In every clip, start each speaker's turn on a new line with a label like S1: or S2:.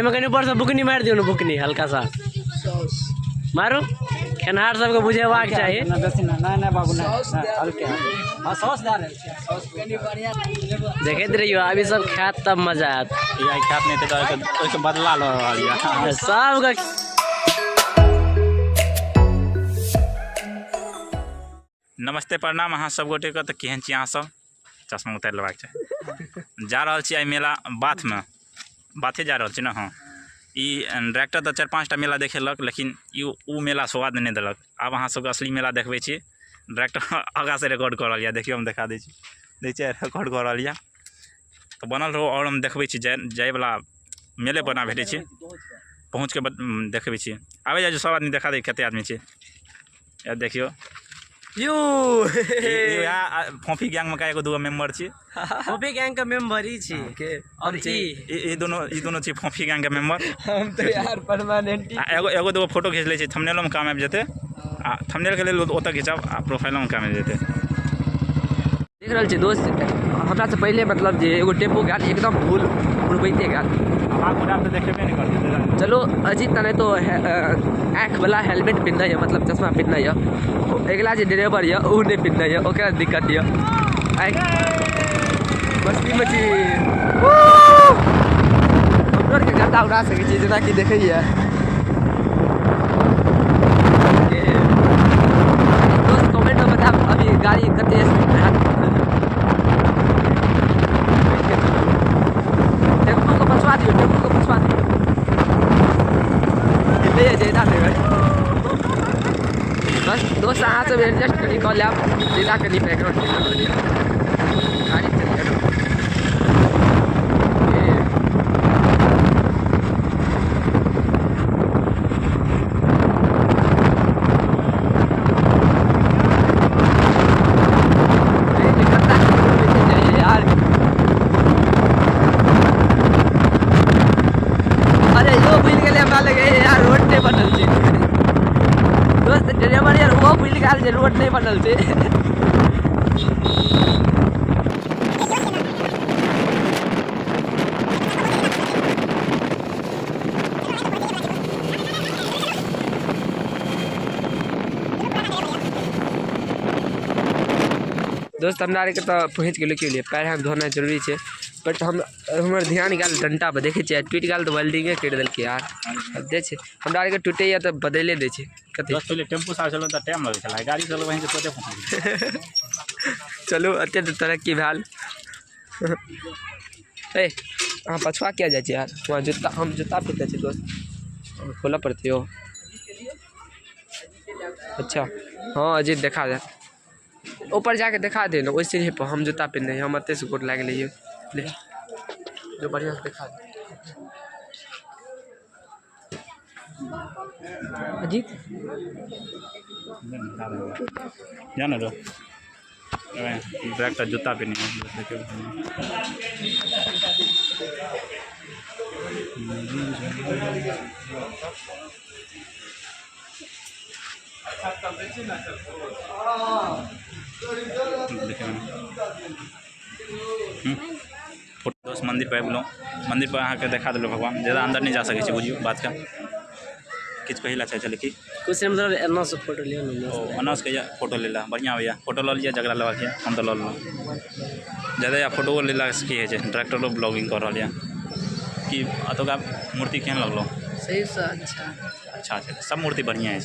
S1: में कहीं ऊपर से बुकनी मार दियो ना, बुकनी हल्का सा मारो। खेनहार सबके बुझेबाक चाहिए। देखते रहियो अभी सब खात तब मजा आत।
S2: खात नहीं तो बदला लो
S1: सबका।
S2: नमस्ते प्रणाम अहाँ सब गोटे के। तो केहन छी अहाँ सब? चश्मा उतारि लेबाक छै। जा रहल छी आई मेला बाथे जा रहल छी ना। हाँ ई डायरेक्टर तो 4-5 टा मेला देखेलक, लेकिन उ मेला स्वाद नहीं देलक। अब अहाँ सबके असली मेला देखबै छी। डायरेक्टर आगा से रिकॉर्ड कर रहल यऽ, देखियो हम देखा दै छी। देखिए रिकॉर्ड कर रहल यऽ तो बनल रहो और हम देखबै छी जाय वाला मेले पर ना भेटै छी, पहुँच के देखबै छी। आबे जा सब आदमी देखा दे कते आदमी छै। यार देखियो
S1: यू
S2: फोफी गैंग में का एगो दूगो मेंबर छी।
S1: फोफी गैंग का मेंबर ही छी के। और
S2: ई दोनों छी फोफी गैंग के मेंबर।
S1: हम तो यार परमानेंट
S2: एगो दूगो फोटो खींच ले छी, थंबनेल में काम आबि जेते। आ थंबनेल के लेल ओतऽ खिंचाब आ प्रोफाइल में काम आबि जेते।
S1: देख रहल छी दोस्त, हमरा से पहले मतलब जे एगो टेम्पो गाल एकदम भूल उड़बैते गाल।
S2: आवाज उड़ाब तो देखेबे नहीं करते।
S1: चलो अजीत तने तो आँख वाला हेलमेट पिन्है है, मतलब चश्मा पिन्है है। अगला जे ड्राइवर है उ नहीं पिन्है है, ओकरा दिक्कत है। मस्ती में छी हमरो के गड्ढा उड़ा सकै छी, जेना कि देखै है दोस्त। कमेंट में बताब अभी गाड़ी कते स्पीड में है। टेम्पो को पछुआ दियो, टेम्पो को पछुआ दियो। ले जेदा देबै बस दोस्त। अहाँ सब एडजस्ट करी कॉल आप जेदा करी बैकग्राउंड गाड़ी चल गया। रोड नहीं बनल थे। दोस्त हमरा के तो पहुँच गेल के लिए पैर हाथ धोना जरूरी है, बट हमर ध्यान गल डंटा पर देखे छियै टूट गल तो वेल्डिंगे कर देलकै यार। दे छै हमरा के टूटे या तो बदले दे छै। कते
S2: पहले टेम्पो से चलो तो टाइम लगे छला, गाड़ी चलो वहीं से सोचे पहुंच।
S1: चलो अत्यंत तरक्की भेल। ए हां पछुआ किया जाय छै यार? वहां जूता हम जूता पहनते छी दोस्त, खोला पड़ते हो। अच्छा हाँ अजीत देखा दे, ऊपर जाके दिखा दे ना, वैसे ही हम जूता पहन रहे हैं। हम अत्ते से गोट लाग लिए ले जो बढ़िया से दिखा दे अजीत।
S2: जाना दो डायरेक्टर जूता पहनी है। दोस्त मंदिर पर आबि मंदिर पर अहाँ के देखा दिलौ भगवान। ज़्यादा अंदर नहीं जा सके छी, बुझियो बात का किछ कहिला चाहे छले कि कुछ मतलब एना से फोटो लियो ना। ओ अनस के फोटो लेला बढ़िया होया, फोटो ल लिया जगरा लेवा के। हम तो ल लेलो ज़्यादा या फोटो लेला की है जे डायरेक्टरो ब्लॉगिंग कर रहल या कि अतोका मूर्ति केहन लगलो?
S1: सही से अच्छा
S2: छै, सब मूर्ति बढ़िया है।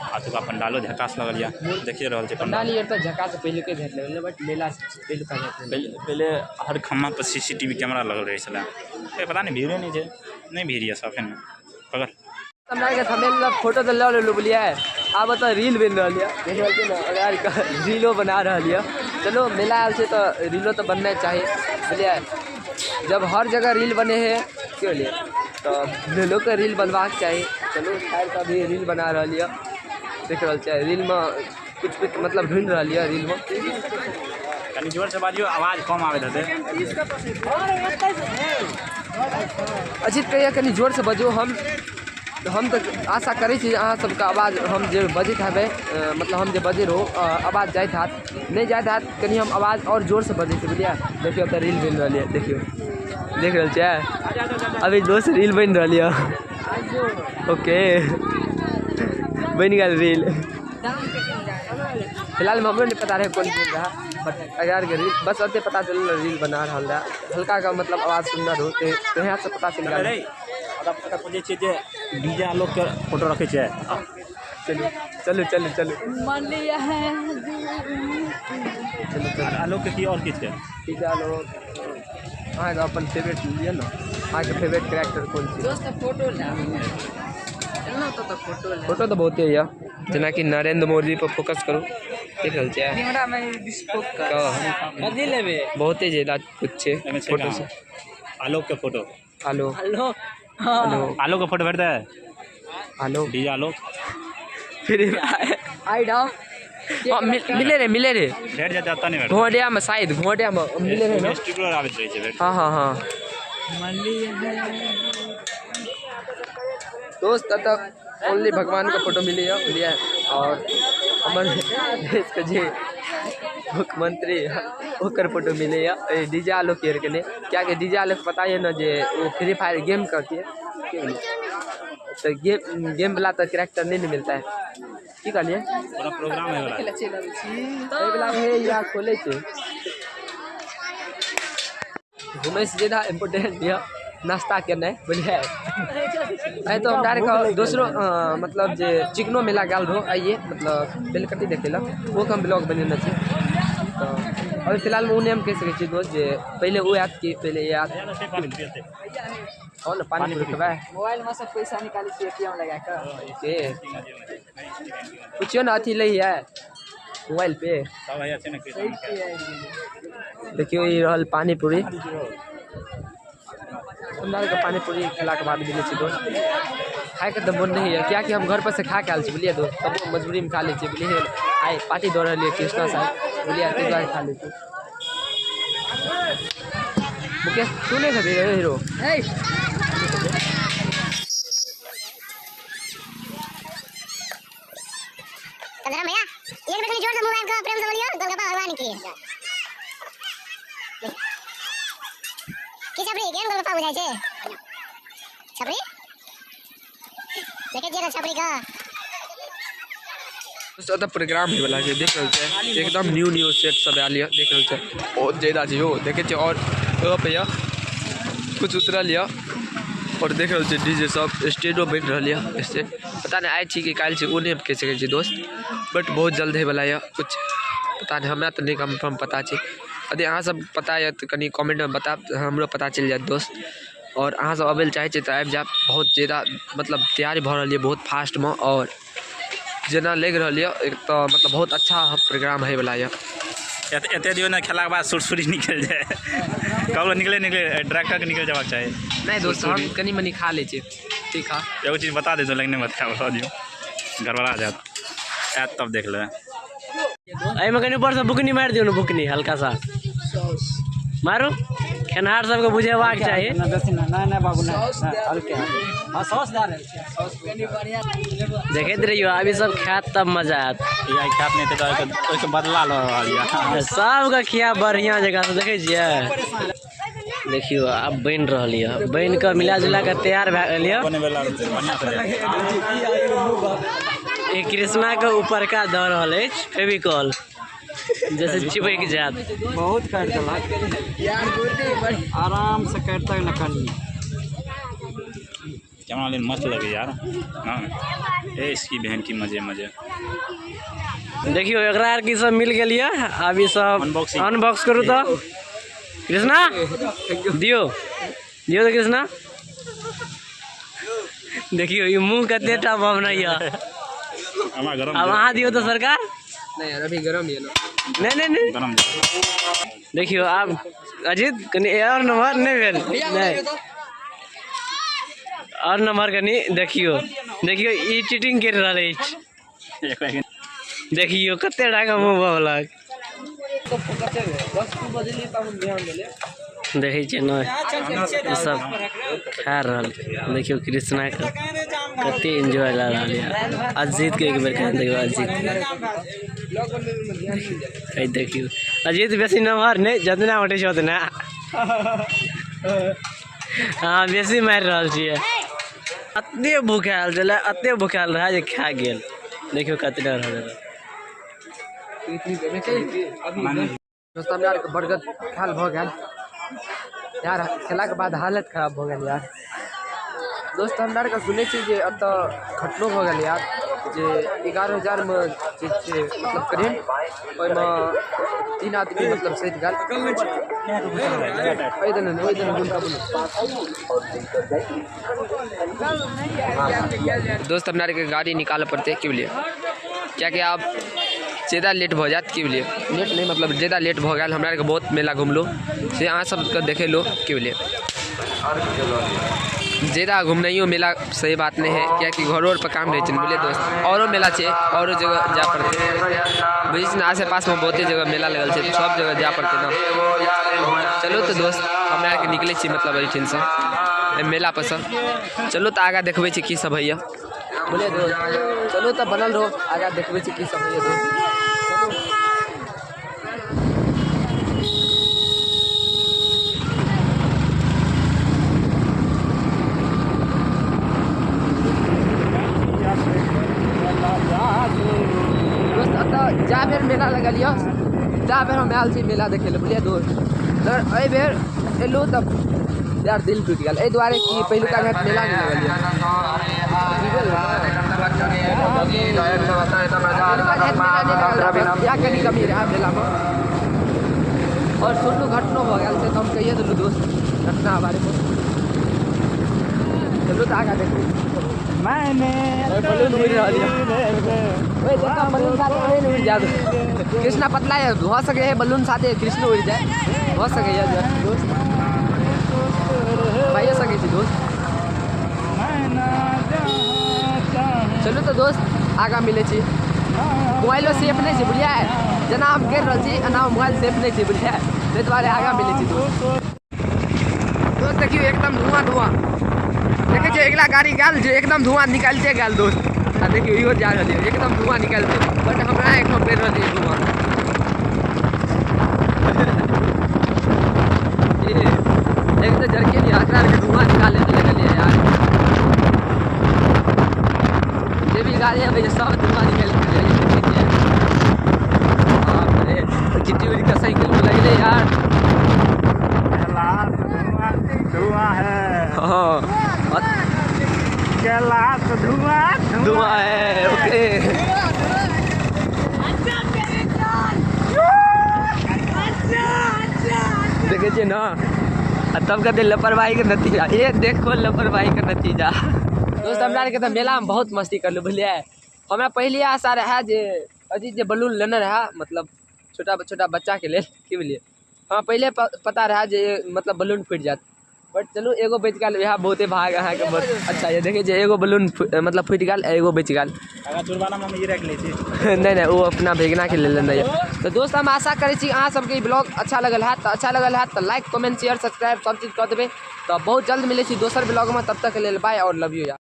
S2: अतुका पंडालो झकास लगल या, देखिए रहल छै
S1: पंडाल ये तो झकास पहले के भेट लेले, बट मेला पहले का
S2: पहले हर खम्मा पर सीसीटीवी कैमरा लगल रहे छला। पता नहीं भीड़े नहीं छै, नहीं भीड़ है साफे में पकड़।
S1: हमरा के थंबनेल फोटो तो ले लो बुलिया है। अब तो रील बन रहल है, देख रहल छी ना यार, रीलो बना रहल है। चलो मेला आयल छै तो रीलो तो बनना चाहिए बुलिया। जब हर जगह रील बने हैं क्यों लिए तो लोग के रील बनवाक चाहिए। चलो खैर तो अभी रील बना रहल है, देख रहल छै रील में कुछ मतलब ढूंढ रहल है। रील में
S2: कनी जोर से बाजियो, आवाज कम आवे दे।
S1: अजीत कहिए कनी जोर से बजो। हम तो आशा करै छी अहाँ सबके आवाज हम जे बजैत हेबै, मतलब हम जे बजे रहो आवाज जाइत हाथ नहीं जाइत हाथ, कनी हम आवाज और जोर से बजै छी बुझलिए। देखियो तो रील बन रही है, देखियो देख रहे छे अभी दोस्त रील बन रही है। ओके बन गया रील। फिलहाल में हमरो नहीं पता रहे कौन रील रहा, बट अगर रील बस अते पता चल रील बना रहा है। हल्का का मतलब आवाज़ सुंदर हो तो यहाँ से पता चल गया।
S2: डीजे आलोक के फोटो रखे छे।
S1: चलो चलो चलो चलो
S2: आलोक के की और किछ के
S1: डीजे आलोक अहाँ का अपन फेवरेट लिया ना, अहाँ के फेवरेट कैरेक्टर कौन सी? फोटो तो बहुत है जना कि नरेंद्र मोदी पर फोकस करो देख रहे छे बहुत ही ज्यादा कुछ है फोटो से।
S2: आलोक के फोटो
S1: आलोक
S2: आलोक का फोटो भेट दे।
S1: आलोक
S2: डीजे आलोक
S1: फिर आई डाउन मिले रे
S2: भेट जाते आता नहीं भेट
S1: घोड़िया में शायद घोड़िया में मिले रे ना।
S2: स्टिकर आवे रहे छे भेट।
S1: हाँ हाँ हाँ दोस्त तब ओनली भगवान का फोटो मिली है लिया। और हमारे देश के जी मुख्यमंत्री ओकर फोटो मिले है डीजे आलोक के लिए। क्या कि डीजे आलोक पता है ना जे वो फ्री फायर गेम करती है तो गेम वाला तो कैरेक्टर नहीं मिलता है। की कहलिए
S2: पूरा प्रोग्राम है
S1: वाला है या खोले छे घूमे से ज़्यादा इम्पोर्टेंट है नाश्ता करना बढ़िया है। तो हम डायरेक्ट दूसरो मतलब जे चिकनो मेला गल रहो आइए मतलब बेलकटी देखे ला वो हम ब्लॉग बनेना चाहिए। तो अभी फिलहाल में उन्हें हम कह सके दोस्त जे पहले वो याद की पहले याद और पानी पूरी मोबाइल में सब पैसा निकाली से एटीएम लगा के पूछियो ना अथी ले है मोबाइल पे। देखियो ये रहल पानी पूरी अंदर का पानी पूरी खिला के बाद मिले दोस्त खाए के तो मन नहीं है क्या कि हम घर पर से खा के आल बोलिए दोस्त तब मजबूरी में खा ले बोलिए आए पार्टी दौड़ रही है कृष्णा साहब बोलिए खा ले मुकेश तू नहीं खाते हीरो
S3: भैया एक मिनट जोर से मोबाइल का प्रेम से बोलियो गोलगप्पा भगवान की की छपरी केन गोलगप्पा बुझाई छे छपरी देखे जे छपरी का
S1: ज्यादा प्रोग्राम ही वाला देख रहे छे एकदम न्यू सेट सब आयल देख रहे छे बहुत ज्यादा जी हो देखे छे। और पे कुछ उतरल और देख रहे छे डीजे सब स्टेजो बन रही है स्टेज पता नहीं आए छी कि काल से उन्हें कह सके दोस्त बट बहुत जल्द है वाला है कुछ पता नहीं हमरा तो नहीं कंफर्म पता छे। यदि अहाँ सब पता है तो कहीं कमेंट में बता हमरो पता चल जाए दोस्त। और अहाँ सब अबे चाहे तो आबि जाए बहुत ज़्यादा मतलब तैयारी भ रही है बहुत फास्ट में और जना लग रही है एक तो मतलब बहुत अच्छा प्रोग्राम है वाला है।
S2: एते दियो ना खेला के बाद सुरसुरी निकल जाए कब निकले डायरेक्टर के निकल जाबाक चाहिए।
S1: नहीं दोस्त हम कनी मनी खा ले ठीक है
S2: एगो चीज़ बता दे तो लेकिन बता दियो गड़बड़ा जात ऐत तब देख ले
S4: में कहीं ऊपर से बुकनी मार दियो ना बुकनी हल्का सा मारो खेनहार सबके बुझेबाक चाहिए। देखते रहियो अभी सब खात तब मजा आत
S2: खात नहीं तो बदला लो
S4: सबके खिया बढ़िया जगह से देखे छियै। देखियो अब बन रही है बन के मिला जुला के तैयार भए गेल ये कृष्णा के ऊपर का दौड़ रहा है फेविकॉल जैसे चिपक जात
S5: बहुत काट देलक आराम से काटता न कनी
S2: कैमरा लेकिन मस्त लगे यार हाँ ए इसकी बहन की मजे मजे।
S4: देखियो एकरा आर की सब मिल गेलिए अभी सब अनबॉक्स करू तो कृष्णा दियो दियो तो कृष्णा देखियो ये मुँह कते टा भावना है अब अहाँ दियो तो सरकार
S1: नहीं यार अभी गरम है ना
S4: नहीं
S2: गरम
S4: देखियो आप अजीत कनी और नंबर नहीं भेल नहीं और नंबर कनी देखियो देखियो ई चीटिंग कर रहा है देखियो कते टाका मुँह भवलक देखे छे न सब खा रहा देखियो कृष्णा के कते एंजॉय ला रहा है अजीत के एक बार कह देखियो अजीत देखियो अजीत बेसी नंबर नहीं जितना उठे छे उतना हाँ बेसी मारि रहल छियै अते भूखायल छलै अते भूखायल रहा जे खा गेल देखियो कतना रहल
S1: दोस्त हमरा आरके बर्गर खायल भऽ गेल यार खेलाके बाद हालत खराब भऽ गेल यार दोस्त हमरा आरके सुनै छी जे एतऽ घटनो भऽ गेल यार जे 11,000 में जे छै मतलब करेंट ओहिमे 3 आदमी मतलब सहित गेल दोस्त हमरा आरके गाड़ी निकालऽ पड़ते क्यों लिए क्या कि आप ज़्यादा लेट हो जात क्यों लिए लेट नहीं मतलब ज़्यादा लेट हो गया हमरा आरके बहुत मेला घूमलो से अहाँ सबके देखे लो क्यों लिए ज़्यादा घूमनाइयो मेला सही बात नहीं है क्या कि घरों पर काम रहे बोले दोस्त औरो मेला है औरो जगह जा पड़ते बुझे ना आसे पास में बहुते जगह मेला लगल है सब जगह जा पड़ते ना चलो तो दोस्त हमरा आरके निकले मतलब एठिन से मेला पर से चलो तो आगा देखबे की सब है बोले दोस्त चलो तो बनल रहो आगा देखबे की सब है दोस्त जा बेर मेला लगल जा बेर हम आयल छी मेला देखे ले बुझलिए दोस्त एहि बेर एलहुँ तब यार दिल टूटि गेल एहि दुआरे कि पहिलुका घाट मेला नहीं लगल या कनी कमी रहा मेला में और छोटू घटनो भऽ गेल छै तो हम कहिए देलहुँ दोस्त घटना बारे में चलू तो आगा देखू कृष्णा पतला है हो सके है बलून साथे कृष्ण उड़ जाए हो सके दोस्त भाई सके दोस्त चलो तो दोस्त आगा मिले मोबाइलो सेफ नहीं बुझलिए जना हम गिर रही एना मोबाइल सेफ नहीं बुझलिए ताहि दुआरे आगा मिले दोस्त देखियो एकदम धुआं धुआं देखे छे अगला गाड़ी गल जो एकदम धुआं निकलते गल दोस्त आ देखियो इहो जा रहल है एकदम धुआं निकलते बट हमरा एखनो पेड़ रहल है धुआं एक तो जरके नहीं आखरा के धुआं निकाले लगल है यार जे भी गाड़ी है भैया सब धुआं निकल है बाप रे चिट्टी उड़ी का साइकिल में लगले यार
S5: धुआं है
S1: हां धुआं है ओके देखे छे ना तब कहते लापरवाही के नतीजा ये देखो लापरवाही का नतीजा दोस्त हमरा आरके तो मेला में बहुत मस्ती करलू बुझलिए हमरा पहले आशा रहा जे अजी जे बलून लेने रहा मतलब छोटा छोटा बच्चा के लिए की बुझलिए हाँ पहले पता रहा जे मतलब बलून फूट जात बट चलू एगो बच गल यहाँ बहुते भाग अहाँ के बहुत अच्छा है देखे एगो बलून मतलब फूट गल एगो बच गल नहीं वो अपना भेगना के ले लेना है तो दोस्त हम आशा करे अहाँ सबके ब्लॉग अच्छा लगल है तो लाइक कमेंट शेयर सब्सक्राइब सब चीज कर देवे तो बहुत जल्द मिले दोसर ब्लॉग में तब तक के लिए बाय और लव यू यार।